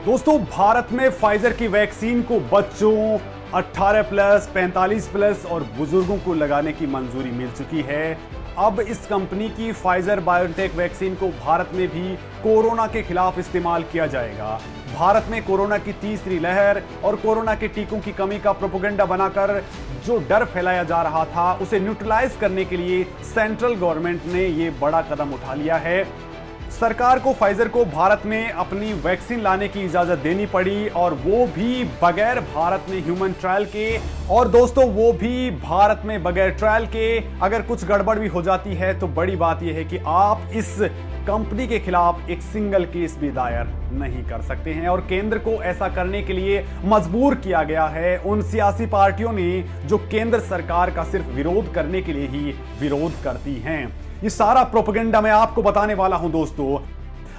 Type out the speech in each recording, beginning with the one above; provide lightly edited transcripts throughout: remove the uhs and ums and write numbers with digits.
दोस्तों, भारत में फाइजर की वैक्सीन को बच्चों 18 प्लस, 45 प्लस और बुजुर्गों को लगाने की मंजूरी मिल चुकी है। अब इस कंपनी की फाइजर बायोटेक वैक्सीन को भारत में भी कोरोना के खिलाफ इस्तेमाल किया जाएगा। भारत में कोरोना की तीसरी लहर और कोरोना के टीकों की कमी का प्रोपेगेंडा बनाकर जो डर फैलाया जा रहा था, उसे न्यूट्रलाइज करने के लिए सेंट्रल गवर्नमेंट ने ये बड़ा कदम उठा लिया है। सरकार को फाइजर को भारत में अपनी वैक्सीन लाने की इजाजत देनी पड़ी, और वो भी बगैर भारत में ह्यूमन ट्रायल के। और दोस्तों, वो भी भारत में बगैर ट्रायल के। अगर कुछ गड़बड़ भी हो जाती है तो बड़ी बात यह है कि आप इस कंपनी के खिलाफ एक सिंगल केस भी दायर नहीं कर सकते हैं, और केंद्र को ऐसा करने के लिए मजबूर किया गया है उन सियासी पार्टियों ने जो केंद्र सरकार का सिर्फ विरोध करने के लिए ही विरोध करती हैं। ये सारा प्रोपेगेंडा मैं आपको बताने वाला हूं। दोस्तों,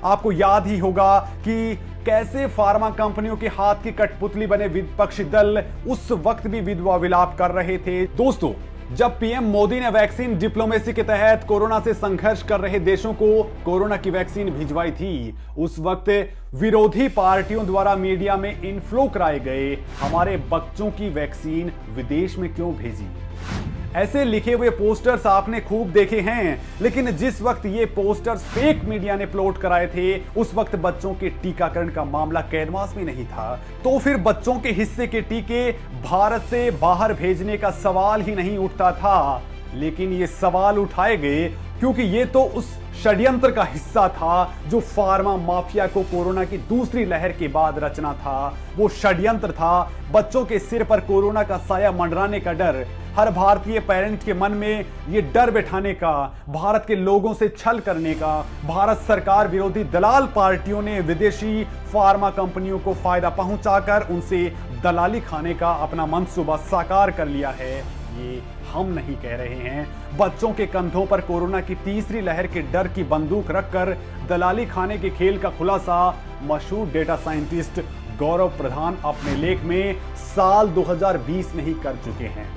आपको याद ही होगा कि कैसे फार्मा कंपनियों के हाथ की कठपुतली बने विपक्षी दल उस वक्त भी विधवा विलाप कर रहे थे। दोस्तों, जब पीएम मोदी ने वैक्सीन डिप्लोमेसी के तहत कोरोना से संघर्ष कर रहे देशों को कोरोना की वैक्सीन भिजवाई थी, उस वक्त विरोधी पार्टियों द्वारा मीडिया में इनफ्लो कराए गए हमारे बच्चों की वैक्सीन विदेश में क्यों भेजी, ऐसे लिखे हुए पोस्टर्स आपने खूब देखे हैं। लेकिन जिस वक्त ये पोस्टर्स फेक मीडिया ने प्लॉट कराए थे, उस वक्त बच्चों के टीकाकरण का मामला कैनवास में नहीं था। तो फिर बच्चों के हिस्से के टीके भारत से बाहर भेजने का सवाल ही नहीं उठता था। लेकिन ये सवाल उठाए गए क्योंकि ये तो उस षड्यंत्र का हिस्सा था जो फार्मा माफिया को कोरोना की दूसरी लहर के बाद रचना था। वो षड्यंत्र था बच्चों के सिर पर कोरोना का साया मंडराने का डर, हर भारतीय पेरेंट के मन में ये डर बैठाने का, भारत के लोगों से छल करने का। भारत सरकार विरोधी दलाल पार्टियों ने विदेशी फार्मा कंपनियों को फायदा पहुंचाकर उनसे दलाली खाने का अपना मंसूबा साकार कर लिया है। ये हम नहीं कह रहे हैं। बच्चों के कंधों पर कोरोना की तीसरी लहर के डर की बंदूक रखकर दलाली खाने के खेल का खुलासा मशहूर डेटा साइंटिस्ट गौरव प्रधान अपने लेख में साल 2020 में ही कर चुके हैं।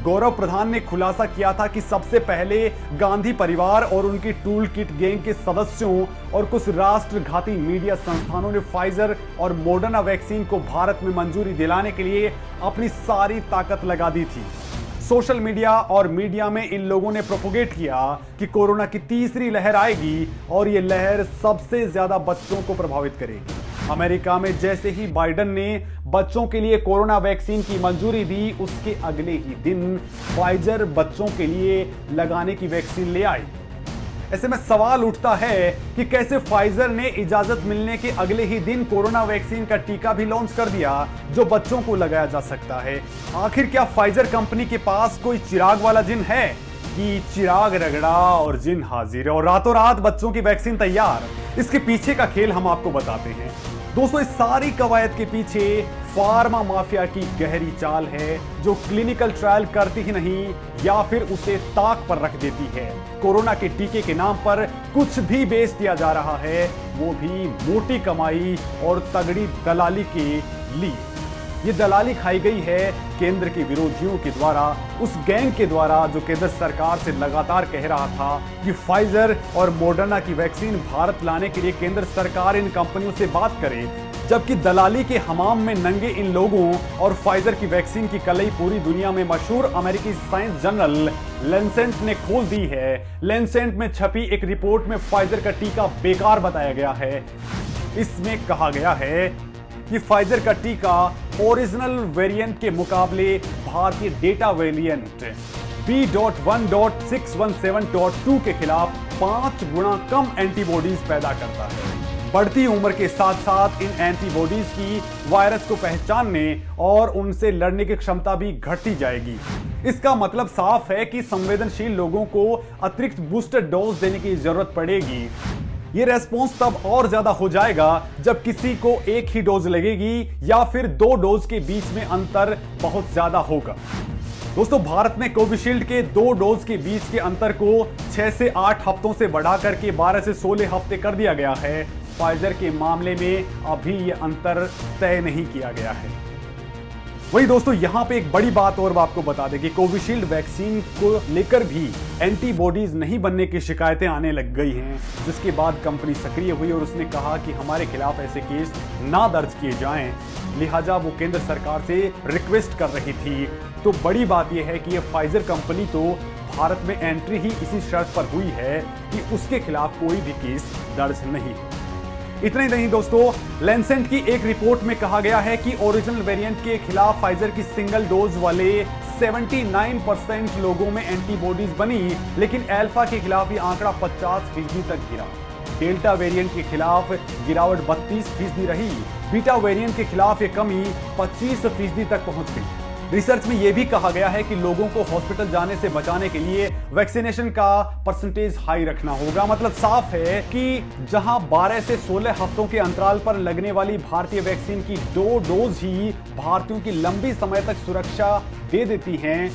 गौरव प्रधान ने खुलासा किया था कि सबसे पहले गांधी परिवार और उनकी टूल किट गैंग के सदस्यों और कुछ राष्ट्रघाती मीडिया संस्थानों ने फाइजर और मॉडर्ना वैक्सीन को भारत में मंजूरी दिलाने के लिए अपनी सारी ताकत लगा दी थी। सोशल मीडिया और मीडिया में इन लोगों ने प्रोपोगेट किया कि कोरोना की तीसरी लहर आएगी और ये लहर सबसे ज्यादा बच्चों को प्रभावित करेगी। अमेरिका में जैसे ही बाइडेन ने बच्चों के लिए कोरोना वैक्सीन की मंजूरी दी, उसके अगले ही दिन फाइजर बच्चों के लिए लगाने की वैक्सीन ले आई। ऐसे में सवाल उठता है कि कैसे फाइजर ने इजाजत मिलने के अगले ही दिन कोरोना वैक्सीन का टीका भी लॉन्च कर दिया जो बच्चों को लगाया जा सकता है। आखिर क्या फाइजर कंपनी के पास कोई चिराग वाला जिन है कि चिराग रगड़ा और जिन हाजिर और रातों रात बच्चों की वैक्सीन तैयार? इसके पीछे का खेल हम आपको बताते हैं। दोस्तों, इस सारी कवायद के पीछे फार्मा माफिया की गहरी चाल है जो क्लिनिकल ट्रायल करती ही नहीं या फिर उसे ताक पर रख देती है। कोरोना के टीके के नाम पर कुछ भी बेच दिया जा रहा है, वो भी मोटी कमाई और तगड़ी दलाली के लिए। ये दलाली खाई गई है केंद्र के विरोधियों के द्वारा, उस गैंग के द्वारा जो केंद्र सरकार से लगातार कह रहा था कि फाइजर और मॉडर्ना की वैक्सीन भारत लाने के लिए केंद्र सरकार इन कंपनियों से बात करे, जबकि दलाली के हमाम में नंगे इन लोगों और फाइजर की वैक्सीन की कलई पूरी दुनिया में मशहूर अमेरिकी साइंस जर्नल लैंसेट ने खोल दी है। लैंसेट में छपी एक रिपोर्ट में फाइजर का टीका बेकार बताया गया है। इसमें कहा गया है कि फाइजर का टीका ओरिजिनल वेरिएंट के मुकाबले भारतीय डेटा वेरिएंट B.1.617.2 के खिलाफ 5 गुना कम एंटीबॉडीज पैदा करता है। बढ़ती उम्र के साथ साथ इन एंटीबॉडीज की वायरस को पहचानने और उनसे लड़ने की क्षमता भी घटती जाएगी। इसका मतलब साफ है कि संवेदनशील लोगों को अतिरिक्त बूस्टर डोज देने की जरूरत पड़ेगी। ये रेस्पॉन्स तब और ज्यादा हो जाएगा जब किसी को एक ही डोज लगेगी या फिर 2 डोज के बीच में अंतर बहुत ज्यादा होगा। दोस्तों, भारत में कोविशील्ड के 2 डोज के बीच के अंतर को 6 से 8 हफ्तों से बढ़ाकर के 12 से 16 हफ्ते कर दिया गया है। फाइजर के मामले में अभी यह अंतर तय नहीं किया गया है। वही दोस्तों यहां पे एक बड़ी बात और आपको बता दें कि कोविशील्ड वैक्सीन को लेकर भी एंटीबॉडीज नहीं बनने की शिकायतें आने लग गई हैं, जिसके बाद कंपनी सक्रिय हुई और उसने कहा कि हमारे खिलाफ ऐसे केस ना दर्ज किए जाएं, लिहाजा वो केंद्र सरकार से रिक्वेस्ट कर रही थी। तो बड़ी बात यह है कि ये फाइजर कंपनी तो भारत में एंट्री ही इसी शर्त पर हुई है कि उसके खिलाफ कोई भी केस दर्ज नहीं। इतना ही नहीं दोस्तों, लैंसेट की एक रिपोर्ट में कहा गया है कि ओरिजिनल वेरिएंट के खिलाफ फाइजर की सिंगल डोज वाले 79% लोगों में एंटीबॉडीज बनी, लेकिन अल्फा के खिलाफ ये आंकड़ा 50% तक गिरा। डेल्टा वेरिएंट के खिलाफ गिरावट 32% रही। बीटा वेरिएंट के खिलाफ ये कमी 25% तक पहुंच गई। रिसर्च में यह भी कहा गया है कि लोगों को हॉस्पिटल जाने से बचाने के लिए वैक्सीनेशन का परसेंटेज हाई रखना होगा। मतलब साफ है कि जहां 12 से 16 हफ्तों के अंतराल पर लगने वाली भारतीय वैक्सीन की 2 डोज ही भारतीयों की लंबी समय तक सुरक्षा दे देती हैं,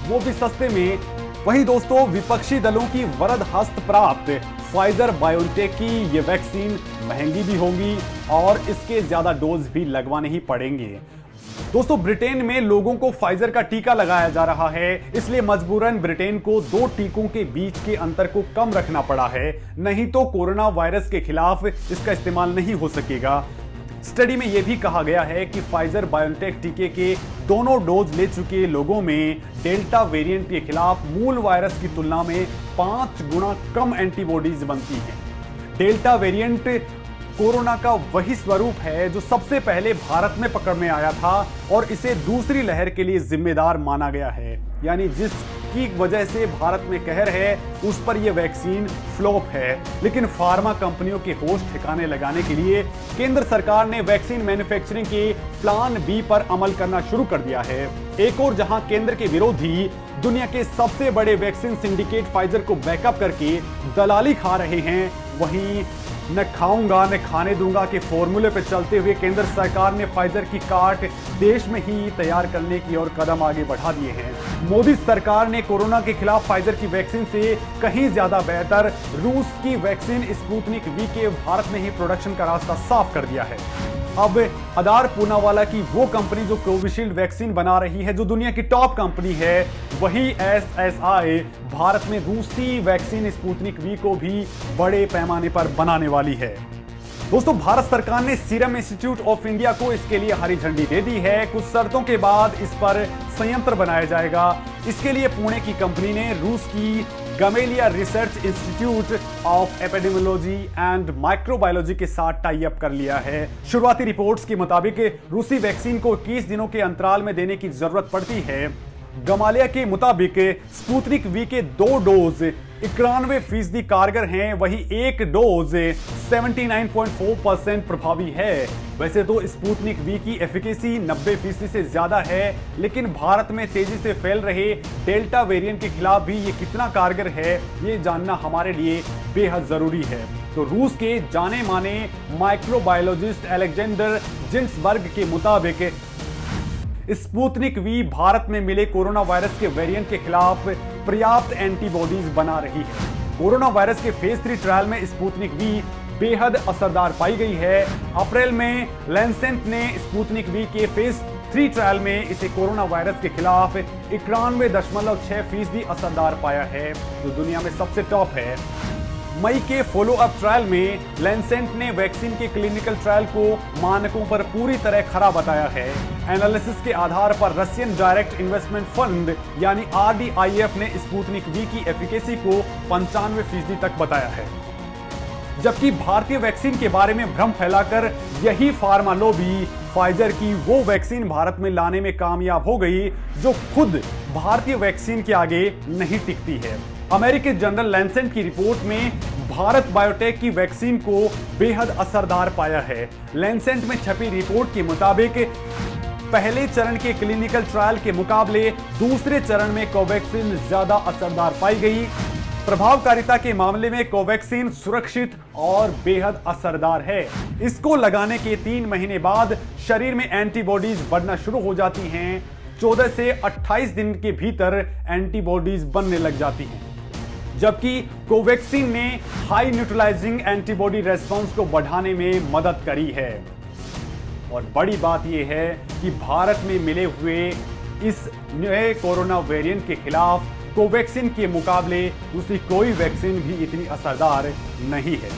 वो भी सस्ते में। वहीं दोस्तों विपक्षी दलों की वरद हस्त प्राप्त फाइजर बायोटेक की ये वैक्सीन महंगी भी होगी और इसके ज्यादा डोज भी लगवाने ही पड़ेंगे। दोस्तों ब्रिटेन में लोगों को फाइजर का टीका लगाया जा रहा है, इसलिए मजबूरन ब्रिटेन को 2 टीकों के बीच के अंतर को कम रखना पड़ा है, नहीं तो कोरोना वायरस के खिलाफ इसका इस्तेमाल नहीं हो सकेगा। स्टडी में यह भी कहा गया है कि फाइजर बायोटेक टीके के दोनों डोज ले चुके लोगों में डेल्टा वेरिएंट के खिलाफ मूल वायरस की तुलना में 5 गुना कम एंटीबॉडीज बनती हैं। डेल्टा वेरिएंट कोरोना का वही स्वरूप है जो सबसे पहले भारत में पकड़ में आया था और इसे दूसरी लहर के लिए जिम्मेदार माना गया है, यानी जिसकी वजह से भारत में कहर है उस पर यह वैक्सीन फ्लॉप है। लेकिन फार्मा कंपनियों के होश ठिकाने लगाने के लिए केंद्र सरकार ने वैक्सीन मैन्युफैक्चरिंग के प्लान बी पर अमल करना शुरू कर दिया है। एक और जहां केंद्र के विरोधी दुनिया के सबसे बड़े वैक्सीन सिंडिकेट फाइजर को बैकअप करके दलाली खा रहे हैं, वहीं न खाऊंगा न खाने दूंगा के फॉर्मूले पर चलते हुए केंद्र सरकार ने फाइजर की काट देश में ही तैयार करने की ओर कदम आगे बढ़ा दिए हैं। मोदी सरकार ने कोरोना के खिलाफ फाइजर की वैक्सीन से कहीं ज्यादा बेहतर रूस की वैक्सीन स्पुतनिक वी के भारत में ही प्रोडक्शन का रास्ता साफ कर दिया है। अब अदार पूनावाला की वो कंपनी जो कोविशील्ड वैक्सीन बना रही है, जो दुनिया की टॉप कंपनी है, वही एसएसआई भारत में रूसी वैक्सीन स्पुतनिक वी को भी बड़े पैमाने पर बनाने वाली है। दोस्तों भारत सरकार ने सीरम इंस्टीट्यूट ऑफ इंडिया को इसके लिए हरी झंडी दे दी है। कुछ शर्तों के बाद इस पर संयंत्र बनाया जाएगा। इसके लिए पुणे की कंपनी ने रूस की Gamaleya Research Institute of Epidemiology and Microbiology के साथ टाई अप कर लिया है। शुरुआती रिपोर्ट्स के मुताबिक रूसी वैक्सीन को 21 दिनों के अंतराल में देने की जरूरत पड़ती है। गमालिया के मुताबिक स्पुतनिक वी के 2 डोज 91% कारगर हैं, वहीं एक डोज 79.4% प्रभावी है। वैसे तो स्पुतनिक वी की एफिकेसी 90% से ज्यादा है, लेकिन भारत में तेजी से फैल रहे डेल्टा वेरिएंट के खिलाफ भी ये कितना कारगर है, ये जानना हमारे लिए बेहद जरूरी है। तो रूस के जाने माने माइक्रोबायोलॉजिस्ट अलेक्जेंडर जिन्सबर्ग के मुताबिक स्पुतनिक वी भारत में मिले कोरोना वायरस के वेरिएंट के खिलाफ पर्याप्त एंटीबॉडीज बना रही है। कोरोना वायरस के फेज 3 ट्रायल में स्पुतनिक वी बेहद असरदार पाई गई है। अप्रैल में लैंसेट ने स्पुतनिक वी के फेज 3 ट्रायल में इसे कोरोना वायरस के खिलाफ 91.6% असरदार पाया है, जो दुनिया में सबसे टॉप है। मई के फॉलो अप ट्रायल में लैंसेट ने वैक्सीन के क्लिनिकल ट्रायल को मानकों पर पूरी तरह खरा बताया है। एनालिसिस के आधार पर रशियन डायरेक्ट इन्वेस्टमेंट फंड यानी RDIF ने स्पुतनिक वी की एफिकेसी को 95% तक बताया है। जबकि भारतीय वैक्सीन के बारे में भ्रम फैलाकर यही फार्मा लॉबी फाइजर की वो वैक्सीन भारत में लाने में कामयाब हो गई जो खुद भारतीय वैक्सीन के आगे नहीं टिकती है। अमेरिकी जर्नल लैंसेट की रिपोर्ट में भारत बायोटेक की वैक्सीन को बेहद असरदार पाया है। लैंसेट में छपी रिपोर्ट के मुताबिक पहले चरण के क्लिनिकल ट्रायल के मुकाबले दूसरे चरण में कोवैक्सीन ज्यादा असरदार पाई गई। प्रभावकारिता के मामले में कोवैक्सीन सुरक्षित और बेहद असरदार है। इसको लगाने के 3 महीने बाद शरीर में एंटीबॉडीज बढ़ना शुरू हो जाती हैं। 14 से 28 दिन के भीतर एंटीबॉडीज बनने लग जाती हैं, जबकि कोवैक्सीन ने हाई न्यूट्रलाइजिंग एंटीबॉडी रेस्पॉन्स को बढ़ाने में मदद करी है। और बड़ी बात यह है कि भारत में मिले हुए इस नए कोरोना वेरिएंट के खिलाफ कोवैक्सीन के मुकाबले दूसरी कोई वैक्सीन भी इतनी असरदार नहीं है।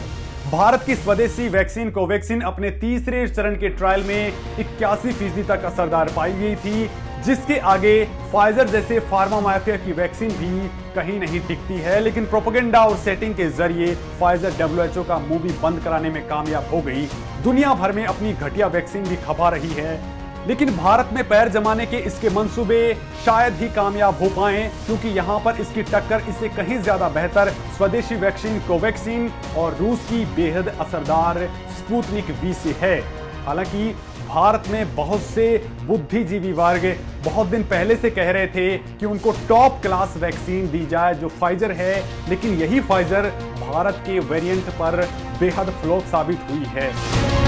भारत की स्वदेशी वैक्सीन कोवैक्सीन अपने तीसरे चरण के ट्रायल में 81% तक असरदार पाई गई थी, जिसके आगे फाइजर जैसे फार्मा माफिया की वैक्सीन भी कहीं नहीं टिकती है। लेकिन प्रोपेगेंडा और सेटिंग के जरिए फाइजर WHO का मुंह भी बंद कराने में कामयाब हो गई। दुनिया भर में अपनी घटिया वैक्सीन भी खपा रही है, लेकिन भारत में पैर जमाने के इसके मंसूबे शायद ही कामयाब हो पाएं, क्योंकि यहां पर इसकी टक्कर इससे कहीं ज्यादा बेहतर स्वदेशी वैक्सीन कोवैक्सीन और रूस की बेहद असरदार स्पुतनिक V से है। हालांकि भारत में बहुत से बुद्धिजीवी वर्ग बहुत दिन पहले से कह रहे थे कि उनको टॉप क्लास वैक्सीन दी जाए जो फाइजर है, लेकिन यही फाइजर भारत के वेरिएंट पर बेहद फ्लॉप साबित हुई है।